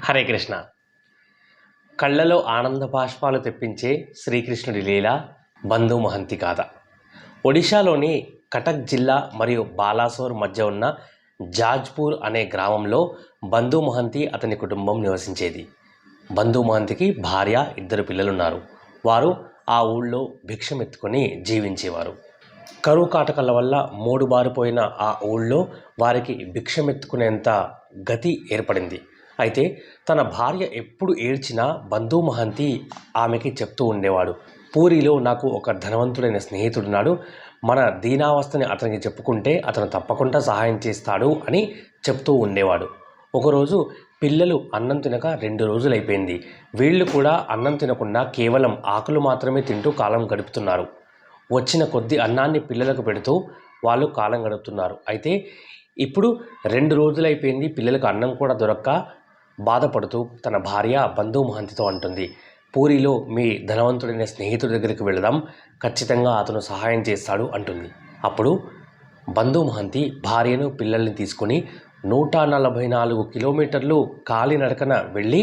హరే కృష్ణ. కళ్ళలో ఆనంద బాష్పాలు తెప్పించే శ్రీకృష్ణుడి లీల బంధు మహంతి గాథ. ఒడిశాలోని కటక్ జిల్లా మరియు బాలాసోర్ మధ్య ఉన్న జాజ్పూర్ అనే గ్రామంలో బంధు మహంతి అతని కుటుంబం నివసించేది. బంధు మహంతికి భార్య, 2 పిల్లలున్నారు. వారు ఆ ఊళ్ళో భిక్షమెత్తుకొని జీవించేవారు. కరువు కాటకాల వల్ల మూడుబారిపోయిన ఆ ఊళ్ళో వారికి భిక్షమెత్తుకునేంత గతి ఏర్పడింది. అయితే తన భార్య ఎప్పుడు ఏడ్చినా బంధు మహంతి ఆమెకి చెప్తూ ఉండేవాడు, పూరిలో నాకు ఒక ధనవంతుడైన స్నేహితుడున్నాడు, మన దీనావస్థని అతనికి చెప్పుకుంటే అతను తప్పకుండా సహాయం చేస్తాడు అని చెప్తూ ఉండేవాడు. ఒకరోజు పిల్లలు అన్నం తినక 2 రోజులైపోయింది. వీళ్ళు కూడా అన్నం తినకుండా కేవలం ఆకులు మాత్రమే తింటూ కాలం గడుపుతున్నారు. వచ్చిన కొద్ది అన్నాన్ని పిల్లలకు పెడుతూ వాళ్ళు కాలం గడుపుతున్నారు. అయితే ఇప్పుడు 2 రోజులైపోయింది, పిల్లలకు అన్నం కూడా దొరక్క బాధపడుతూ తన భార్య బంధు మహంతితో అంటుంది, పూరిలో మీ ధనవంతుడైన స్నేహితుడి దగ్గరికి వెళదాం, ఖచ్చితంగా అతను సహాయం చేస్తాడు అంటుంది. అప్పుడు బంధు మహంతి భార్యను, పిల్లల్ని తీసుకొని 144 కిలోమీటర్లు కాలినడకన వెళ్ళి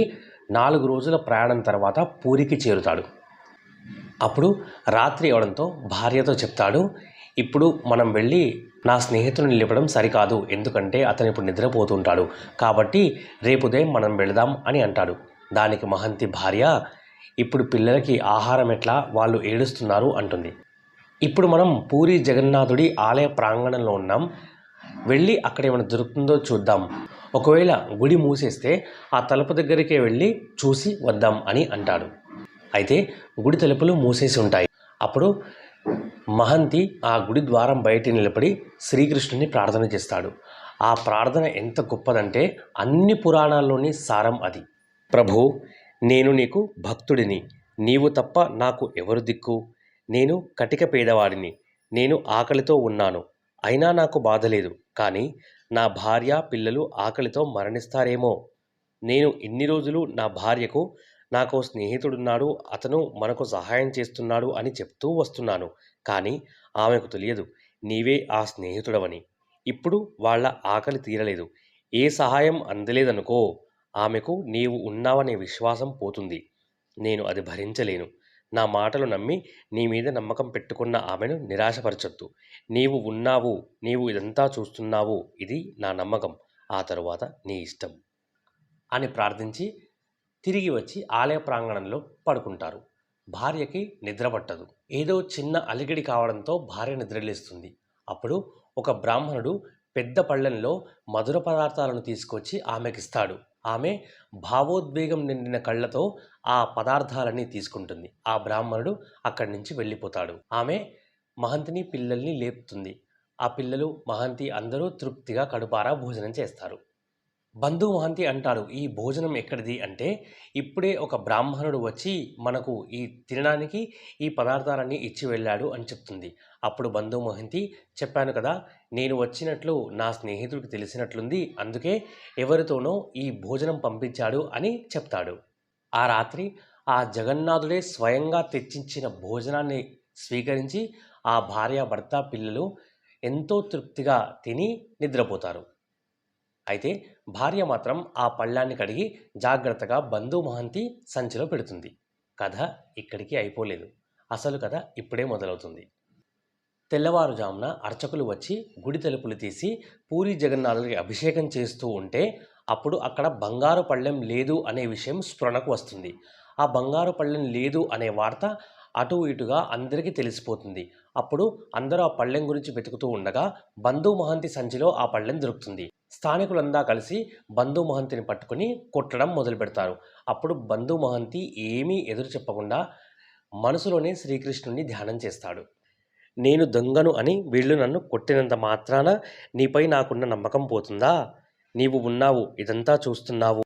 4 రోజుల ప్రయాణం తర్వాత పూరికి చేరుతాడు. అప్పుడు రాత్రి అవడంతో భార్యతో చెప్తాడు, ఇప్పుడు మనం వెళ్ళి నా స్నేహితుని లేపడం సరికాదు, ఎందుకంటే అతను ఇప్పుడు నిద్రపోతుంటాడు, కాబట్టి రేపు ఉదయం మనం వెళదాం అని అంటాడు. దానికి మహంతి భార్య, ఇప్పుడు పిల్లలకి ఆహారం ఎట్లా, వాళ్ళు ఏడుస్తున్నారు అంటుంది. ఇప్పుడు మనం పూరి జగన్నాథుడి ఆలయ ప్రాంగణంలో ఉన్నాం, వెళ్ళి అక్కడ ఏమైనా దొరుకుతుందో చూద్దాం, ఒకవేళ గుడి మూసేస్తే ఆ తలుపు దగ్గరికే వెళ్ళి చూసి వద్దాం అని అంటాడు. అయితే గుడి తలుపులు మూసేసి ఉంటాయి. అప్పుడు మహంతి ఆ గుడి ద్వారం బయట నిలబడి శ్రీకృష్ణుని ప్రార్థన చేస్తాడు. ఆ ప్రార్థన ఎంత గొప్పదంటే అన్ని పురాణాల్లోని సారం అది. ప్రభూ, నేను నీకు భక్తుడిని, నీవు తప్ప నాకు ఎవరు దిక్కు, నేను కటిక పేదవాడిని, నేను ఆకలితో ఉన్నాను, అయినా నాకు బాధ లేదు, కానీ నా భార్య, పిల్లలు ఆకలితో మరణిస్తారేమో. నేను ఇన్ని రోజులు నా భార్యకు నాకు స్నేహితుడున్నాడు, అతను మనకు సహాయం చేస్తున్నాడు అని చెప్తూ వస్తున్నాను, కానీ ఆమెకు తెలియదు నీవే ఆ స్నేహితుడవని. ఇప్పుడు వాళ్ళ ఆకలి తీరలేదు, ఏ సహాయం అందలేదనుకో, ఆమెకు నీవు ఉన్నావనే విశ్వాసం పోతుంది. నేను అది భరించలేను. నా మాటలు నమ్మి నీ మీద నమ్మకం పెట్టుకున్న ఆమెను నిరాశపరచొద్దు. నీవు ఉన్నావు, నీవు ఇదంతా చూస్తున్నావు, ఇది నా నమ్మకం, ఆ తరువాత నీ ఇష్టం అని ప్రార్థించి తిరిగి వచ్చి ఆలయ ప్రాంగణంలో పడుకుంటారు. భార్యకి నిద్ర పట్టదు. ఏదో చిన్న అలికిడి కావడంతో భార్య నిద్రలేస్తుంది. అప్పుడు ఒక బ్రాహ్మణుడు పెద్ద పళ్ళెంలో మధుర పదార్థాలను తీసుకొచ్చి ఆమెకిస్తాడు. ఆమె భావోద్వేగం నిండిన కళ్ళతో ఆ పదార్థాలన్నీ తీసుకుంటుంది. ఆ బ్రాహ్మణుడు అక్కడి నుంచి వెళ్ళిపోతాడు. ఆమె మహంతిని, పిల్లల్ని లేపుతుంది. ఆ పిల్లలు, మహంతి అందరూ తృప్తిగా కడుపారా భోజనం చేస్తారు. బంధు మహంతి అంటాడు, ఈ భోజనం ఎక్కడిది అంటే, ఇప్పుడే ఒక బ్రాహ్మణుడు వచ్చి మనకు ఈ తినడానికి ఈ పదార్థాలన్నీ ఇచ్చి వెళ్ళాడు అని చెప్తుంది. అప్పుడు బంధు మహంతి, చెప్పాను కదా, నేను వచ్చినట్లు నా స్నేహితుడికి తెలిసినట్లుంది, అందుకే ఎవరితోనో ఈ భోజనం పంపించాడు అని చెప్తాడు. ఆ రాత్రి ఆ జగన్నాథుడే స్వయంగా తెచ్చించిన భోజనాన్ని స్వీకరించి ఆ భార్య, భర్త, పిల్లలు ఎంతో తృప్తిగా తిని నిద్రపోతారు. అయితే భార్య మాత్రం ఆ పళ్ళాన్ని కడిగి జాగ్రత్తగా బంధు మహంతి సంచిలో పెడుతుంది. కథ ఇక్కడికి అయిపోలేదు, అసలు కథ ఇప్పుడే మొదలవుతుంది. తెల్లవారుజామున అర్చకులు వచ్చి గుడి తలుపులు తీసి పూరి జగన్నాథుడికి అభిషేకం చేస్తూ ఉంటే అప్పుడు అక్కడ బంగారు పళ్ళెం లేదు అనే విషయం స్ఫురణకు వస్తుంది. ఆ బంగారు పళ్ళెం లేదు అనే వార్త అటు ఇటుగా అందరికీ తెలిసిపోతుంది. అప్పుడు అందరూ ఆ పళ్ళెం గురించి వెతుకుతూ ఉండగా బంధు మహంతి సంచిలో ఆ పళ్ళెం దొరుకుతుంది. స్థానికులంతా కలిసి బంధు మహంతిని పట్టుకుని కొట్టడం మొదలు పెడతారు. అప్పుడు బంధు మహంతి ఏమీ ఎదురు చెప్పకుండా మనసులోనే శ్రీకృష్ణుని ధ్యానం చేస్తాడు. నేను దొంగను అని వీళ్ళు నన్ను కొట్టినంత మాత్రాన నీపై నాకున్న నమ్మకం పోతుందా? నీవు ఉన్నావు, ఇదంతా చూస్తున్నావు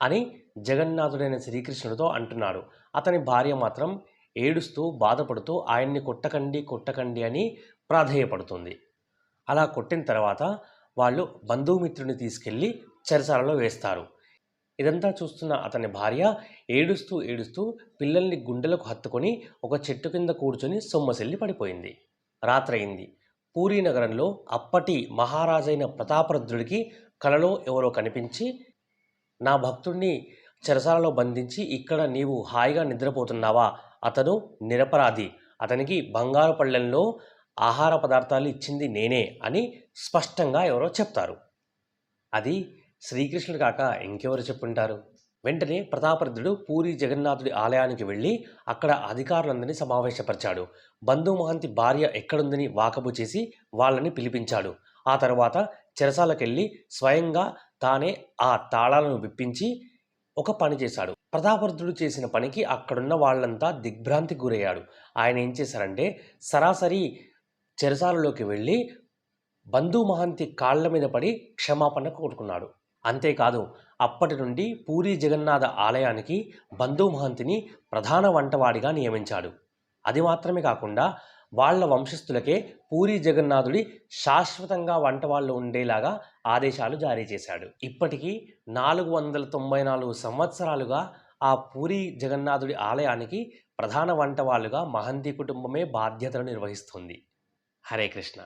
అని జగన్నాథుడైన శ్రీకృష్ణుడితో అంటున్నాడు. అతని భార్య మాత్రం ఏడుస్తూ బాధపడుతూ ఆయన్ని కొట్టకండి కొట్టకండి అని ప్రాధేయపడుతుంది. అలా కొట్టిన తర్వాత వాళ్ళు బంధుమిత్రుని తీసుకెళ్ళి చెరసాలలో వేస్తారు. ఇదంతా చూస్తున్న అతని భార్య ఏడుస్తూ ఏడుస్తూ పిల్లల్ని గుండెలకు హత్తుకొని ఒక చెట్టు కింద కూర్చొని సొమ్మసిల్లి పడిపోయింది. రాత్రయింది. పూరీ నగరంలో అప్పటి మహారాజైన ప్రతాపరుద్రుడికి కలలో ఎవరో కనిపించి, నా భక్తుడిని చెరసాలలో బంధించి ఇక్కడ నీవు హాయిగా నిద్రపోతున్నావా? అతను నిరపరాధి. అతనికి బంగారు పళ్ళెంలో ఆహార పదార్థాలు ఇచ్చింది నేనే అని స్పష్టంగా ఎవరో చెప్తారు. అది శ్రీకృష్ణుడు కాక ఇంకెవరు చెప్పుంటారు? వెంటనే ప్రతాపరుద్రుడు పూరి జగన్నాథుడి ఆలయానికి వెళ్ళి అక్కడ అధికారులందరినీ సమావేశపరిచాడు. బంధు మహంతి భార్య ఎక్కడుందని వాకబు చేసి వాళ్ళని పిలిపించాడు. ఆ తర్వాత చెరసాలకెళ్ళి స్వయంగా తానే ఆ తాళాలను విప్పించి ఒక పని చేశాడు. ప్రతాపరుద్రుడు చేసిన పనికి అక్కడున్న వాళ్ళంతా దిగ్భ్రాంతికి గురయ్యాడు. ఆయన ఏం చేశారంటే సరాసరి చెరసాలలోకి వెళ్ళి బంధు మహంతి కాళ్ల మీద పడి క్షమాపణ కోరుకున్నాడు. అంతేకాదు అప్పటి నుండి పూరి జగన్నాథ ఆలయానికి బంధు మహంతిని ప్రధాన వంటవాడిగా నియమించాడు. అది మాత్రమే కాకుండా వాళ్ళ వంశస్థులకే పూరి జగన్నాథుడి శాశ్వతంగా వంటవాళ్ళు ఉండేలాగా ఆదేశాలు జారీ చేశాడు. ఇప్పటికీ 494 సంవత్సరాలుగా ఆ పూరి జగన్నాథుడి ఆలయానికి ప్రధాన వంటవాళ్ళుగా మహంతి కుటుంబమే బాధ్యతలు నిర్వహిస్తుంది. హరే కృష్ణ.